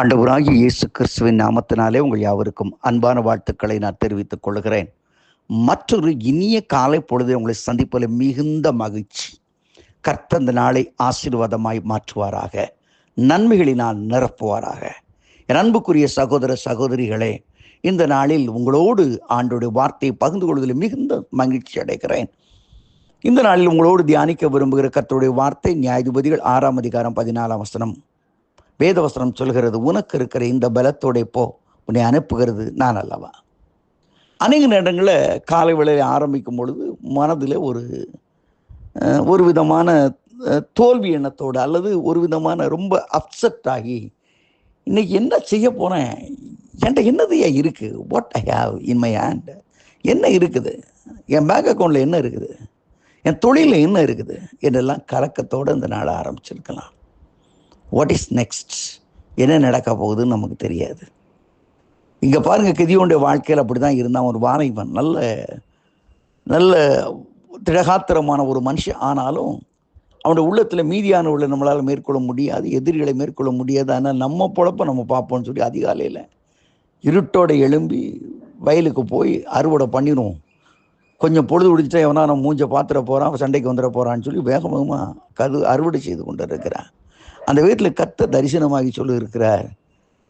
ஆண்டவராகிய இயேசு கிறிஸ்துவின் நாமத்தினாலே உங்கள் யாவருக்கும் அன்பான வாழ்த்துக்களை நான் தெரிவித்துக் கொள்கிறேன். மற்றொரு இனிய காலை பொழுதை உங்களை சந்திப்பதில் மிகுந்த மகிழ்ச்சி. கர்த்தர் இந்த நாளை ஆசீர்வாதமாய் மாற்றுவாராக, நன்மைகளினால் நிரப்புவாராக. என் அன்புக்குரிய சகோதர சகோதரிகளே, இந்த நாளில் உங்களோடு ஆண்டோடைய வார்த்தையை பகிர்ந்து கொள்வதில் மிகுந்த மகிழ்ச்சி அடைகிறேன். இந்த நாளில் உங்களோடு தியானிக்க விரும்புகிற கர்த்தருடைய வார்த்தை நியாயாதிபதிகள் 6ஆம் அதிகாரம் 14ஆம் வசனம். வேதவசனம் சொல்கிறது, உனக்கு இருக்கிற இந்த பலத்தோட போ, உன்னை அனுப்புகிறது நான் அல்லவா. அநேக நேரங்களில் காலை வேளையை ஆரம்பிக்கும் பொழுது மனதில் ஒரு விதமான தோல்வி எண்ணத்தோடு அல்லது ஒரு விதமான ரொம்ப அப்செட் ஆகி, இன்னைக்கு என்ன செய்ய போனேன், என்கிட்ட என்னதையா இருக்குது, what I have in my hand, என்ன இருக்குது, என் பேங்க் அக்கௌண்ட்டில் என்ன இருக்குது, என் தொழிலில் என்ன இருக்குது என்றெல்லாம் கலக்கத்தோடு இந்த நாளை ஆரம்பிச்சிருக்கலாம். வாட் இஸ் நெக்ஸ்ட், என்ன நடக்க போகுதுன்னு நமக்கு தெரியாது. இங்கே பாருங்கள், கிதியோனுடைய வாழ்க்கையில் அப்படி தான் இருந்தான். ஒரு வாலிபன், நல்ல நல்ல திடகாத்திரமான ஒரு மனுஷன். ஆனாலும் அவனுடைய உள்ளத்தில் மீதியான உள்ள நம்மளால் மேற்கொள்ள முடியாது, எதிரிகளை மேற்கொள்ள முடியாது. ஆனால் நம்ம பொழப்ப நம்ம பார்ப்போம்னு சொல்லி அதிகாலையில் இருட்டோட எழும்பி வயலுக்கு போய் அறுவடை பண்ணிடுவோம், கொஞ்சம் பொழுது பிடிச்சா எவனா நம்ம மூஞ்சை பார்த்துட போகிறான், சண்டைக்கு வந்துட போகிறான்னு சொல்லி வேகமாக அறுவடை செய்து கொண்டு இருக்கிறான். அந்த வீட்டில் கர்த்தர் தரிசனமாகி சொல்லி இருக்கிறார்,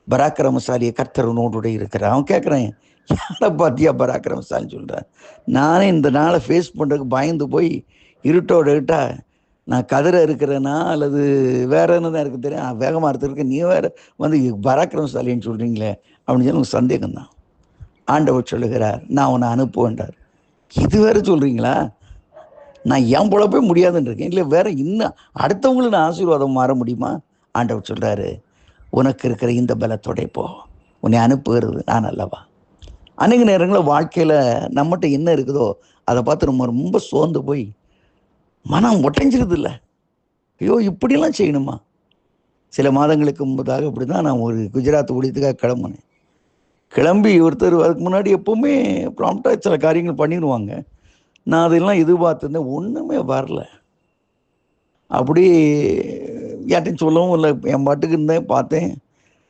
பராக்கிரமசாலியை கர்த்தர் உன்னோடு இருக்கிறார். அவன் கேட்குறேன், யாரை பார்த்தியா பராக்கிரமசாலின்னு சொல்கிறார். நானே இந்த நாளை ஃபேஸ் பண்ணுறதுக்கு பயந்து போய் இருட்டோட இருட்டா நான் கதிரை இருக்கிறேன்னா அல்லது வேற என்ன தான் இருக்கு தெரியும், வேகமாக இருந்திருக்கேன், நீ வேற வந்து பராக்கிரமசாலின்னு சொல்கிறீங்களே அப்படின்னு சொல்லி உங்களுக்கு சந்தேகம்தான். ஆண்டவர் சொல்லுகிறார், நான் உன்னை அனுப்புவேன்றார். இது வேற சொல்கிறீங்களா, நான் என் பொழப்பே முடியாதுன்னு இருக்கேன், இல்லை வேற இன்னும் அடுத்தவங்களும் நான் ஆசீர்வாதம் மாற முடியுமா? ஆண்டவர் சொல்கிறாரு, உனக்கு இருக்கிற இந்த பலத்தோட போ, உன்னை அனுப்புகிறது நான் அல்லவா. அநேக நேரங்களில் வாழ்க்கையில் நம்மகிட்ட என்ன இருக்குதோ அதை பார்த்து நம்ம ரொம்ப சோர்ந்து போய் மனம் ஒட்டைஞ்சிருது இல்லை, ஐயோ இப்படிலாம் செய்யணுமா. சில மாதங்களுக்கு முன்பதாக அப்படி தான் நான் ஒரு குஜராத் ஊழியத்துக்காக கிளம்புனேன். கிளம்பி ஒருத்தர் அதுக்கு முன்னாடி எப்போவுமே ப்ராம்ப்டாக சில காரியங்கள் பண்ணிடுவாங்க. நான் அதெல்லாம் எதிர்பார்த்துருந்தேன், ஒன்றுமே வரல. அப்படி யார்ட்டையும் சொல்லவும் இல்லை, என் பாட்டுக்கு இருந்தேன். பார்த்தேன்,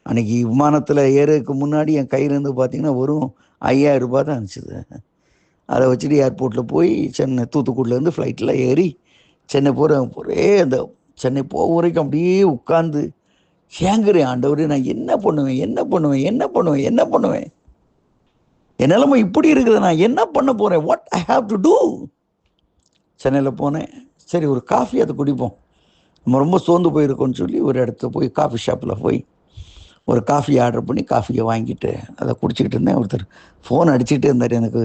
அன்றைக்கி விமானத்தில் ஏறதுக்கு முன்னாடி என் கையிலேருந்து பார்த்தீங்கன்னா வெறும் 5000 ரூபாய் தான் இருந்துச்சு. அதை வச்சுட்டு ஏர்போர்ட்டில் போய் தூத்துக்குடியிலேருந்து ஃப்ளைட்டில் ஏறி சென்னை ஒரே அந்த சென்னை போக வரைக்கும் அப்படியே உட்காந்து ஏங்குறேன். ஆண்டவரே, நான் என்ன பண்ணுவேன், என்ன பண்ணுவேன், என்ன பண்ணுவேன், என்ன பண்ணுவேன், என் நிலைமை இப்படி இருக்குது, நான் என்ன பண்ண போகிறேன், what I have to do. சென்னையில் போனேன், சரி ஒரு காஃபி அதை குடிப்போம், நம்ம ரொம்ப சோர்ந்து போயிருக்கோன்னு சொல்லி ஒரு இடத்துல போய் காஃபி ஷாப்பில் போய் ஒரு காஃபி ஆர்டர் பண்ணி காஃபியை வாங்கிட்டு அதை குடிச்சிக்கிட்டு இருந்தேன். ஒருத்தர் ஃபோன் அடிச்சுக்கிட்டே இருந்தார். எனக்கு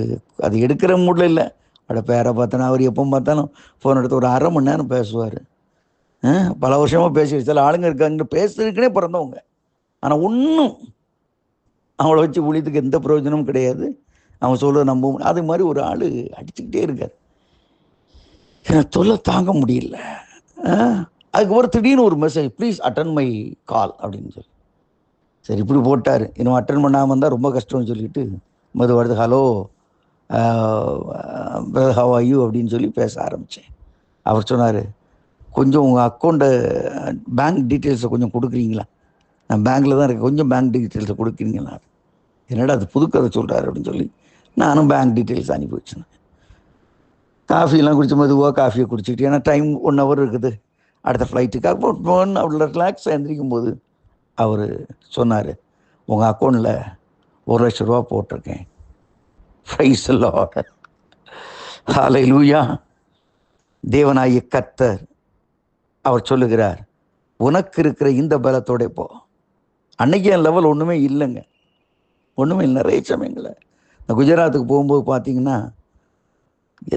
அது எடுக்கிற மூடில் இல்லை. அவட பேரை பார்த்தேன்னா அவர் எப்போ பார்த்தாலும் ஃபோன் எடுத்து ஒரு 1/2 மணி நேரம் பேசுவார். பல வருஷமாக பேசிட்டு சில ஆளுங்க இருக்காங்க பேசுறதுக்குனே பிறந்தவங்க, ஆனால் ஒன்றும் அவளை வச்சு ஊழியத்துக்கு எந்த பிரயோஜனமும் கிடையாது. அவன் சொல்ல நம்பவும் அது மாதிரி ஒரு ஆள் அடிச்சுக்கிட்டே இருக்கார். எனக்கு தொல்லை தாங்க முடியல. அதுக்கு ஒரு திடீர்னு ஒரு மெசேஜ், ப்ளீஸ் அட்டன் மை கால் அப்படின்னு சொல்லி. சரி இப்படி போட்டார், இன்னும் அட்டன் பண்ணாமல் இருந்தால் ரொம்ப கஷ்டம்னு சொல்லிட்டு வருது, ஹலோ ஹவ் ஆர் யூ அப்படின்னு சொல்லி பேச ஆரம்பித்தேன். அவர் சொன்னார், கொஞ்சம் உங்கள் அக்கௌண்ட்டை பேங்க் டீட்டெயில்ஸை கொஞ்சம் கொடுக்குறீங்களா, நான் பேங்க்கில் தான் இருக்கேன், கொஞ்சம் பேங்க் டீட்டெயில்ஸை கொடுக்குறீங்களா. என்னடா அது புதுக்கதை சொல்கிறாரு அப்படின்னு சொல்லி நானும் பேங்க் டீட்டெயில்ஸ் அனுப்பி வச்சேன். காஃபியெல்லாம் குடிச்ச மெதுவாக காஃபியை குடிச்சிக்கிட்டு, ஏன்னா டைம் 1 hour இருக்குது அடுத்த ஃப்ளைட்டுக்காக. அவ்வளோ ரிலாக்ஸாக எழுந்திரிக்கும் போது அவர் சொன்னார், உங்கள் அக்கௌண்ட்டில் 1,00,000 ரூபா போட்டிருக்கேன். பிரைஸ் தி லார்ட், ஹல்லேலூயா. தேவனாகிய கர்த்தர் அவர் சொல்லுகிறார், உனக்கு இருக்கிற இந்த பலத்தோட போ. அன்னைக்கு என் லெவல் ஒன்றுமே இல்லைங்க, ஒன்றுமே இல்லை. நிறைய சமயங்களை இந்த குஜராத்துக்கு போகும்போது பார்த்தீங்கன்னா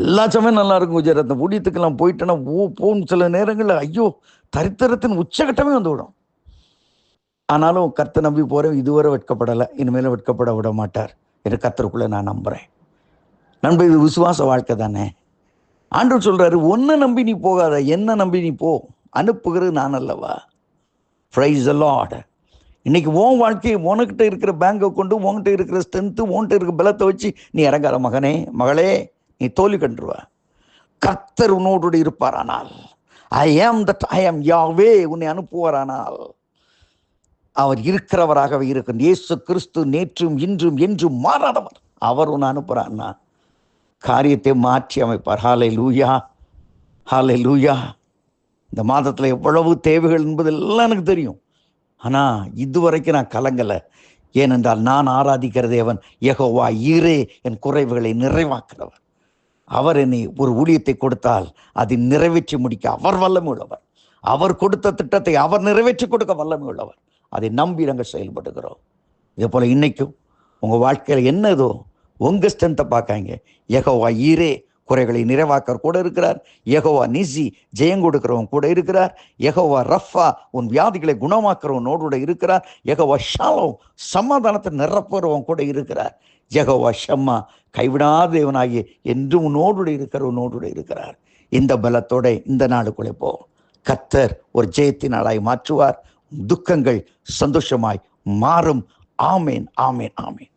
எல்லா சமயம் நல்லா இருக்கும். குஜராத் ஊழியத்துக்கெல்லாம் போயிட்டேன்னா போகும் சில நேரங்களில் ஐயோ தரித்திரத்தின் உச்சகட்டமே வந்து விடும். ஆனாலும் கர்த்தர் நம்பி போகிறேன், இதுவரை வெட்கப்படலை, இனிமேலும் வெட்கப்பட விட மாட்டார் என்று கர்த்தருக்குள்ளே நான் நம்புகிறேன். நண்பர், இது விசுவாச வாழ்க்கை தானே. ஆண்டவர் சொல்கிறாரு, ஒன்றை நம்பி நீ போகாத, என்ன நம்பி நீ போ, அனுப்புகிறது நான் அல்லவா. Praise the Lord. இன்னைக்கு உன் வாழ்க்கையை உனக்கிட்ட இருக்கிற பேங்கை கொண்டு, உன்கிட்ட இருக்கிற ஸ்ட்ரென்த்து, உன்கிட்ட இருக்கிற பலத்தை வச்சு நீ இறங்காத மகனே மகளே, நீ தோல்வி கண்டுருவ. கர்த்தர் உன்னோடு இருப்பாரானால், ஐ ஆம் தட் ஐ ஆம் யாவே உன்னை அனுப்புவாரானால், அவர் இருக்கிறவராகவே இருக்கும். இயேசு கிறிஸ்து நேற்றும் இன்றும் என்றும் மாறாதவர். அவர் ஒன்று அனுப்புறான்னா காரியத்தை மாற்றி அமைப்பார். ஹல்லேலூயா, ஹல்லேலூயா. இந்த மாதத்தில் எவ்வளவு தேவைகள் என்பதெல்லாம் எனக்கு தெரியும். ஆனால் இதுவரைக்கும் நான் கலங்கலை. ஏனென்றால் நான் ஆராதிக்கிற தேவன் யெகோவா ஈரே, என் குறைவுகளை நிறைவாக்குறவர். அவர் என்னை ஒரு ஊழியத்தை கொடுத்தால் அதை நிறைவேற்றி முடிக்க அவர் வல்லமை உள்ளவர். அவர் கொடுத்த திட்டத்தை அவர் நிறைவேற்றி கொடுக்க வல்லமை உள்ளவர். அதை நம்பி நாங்கள் செயல்படுகிறோம். இதே போல் இன்னைக்கும் உங்கள் வாழ்க்கையில் என்னதோ உங்கள் ஸ்ட்ரென்த்தை பார்க்காங்க. யெகோவா ஈரே குறைகளை நிறைவாக்க கூட இருக்கிறார். யெகோவா நிசி ஜெயம் கொடுக்கிறவன் கூட இருக்கிறார். யெகோவா ரஃபா உன் வியாதிகளை குணமாக்குறவனோடு கூட இருக்கிறார். யெகோவா ஷாலோம் சமாதானத்தை நிரப்புறவன் கூட இருக்கிறார். யெகோவா ஷம்மா கைவிடாத தேவனாகி என்றும் உன்னோடு இருக்கிறவனோடு இருக்கிறார். இந்த பலத்தோட இந்த நாளுக்குள்ளே போ. கர்த்தர் ஒரு ஜெயத்தின் நாளாய் மாற்றுவார். துக்கங்கள் சந்தோஷமாய் மாறும். ஆமேன், ஆமேன், ஆமேன்.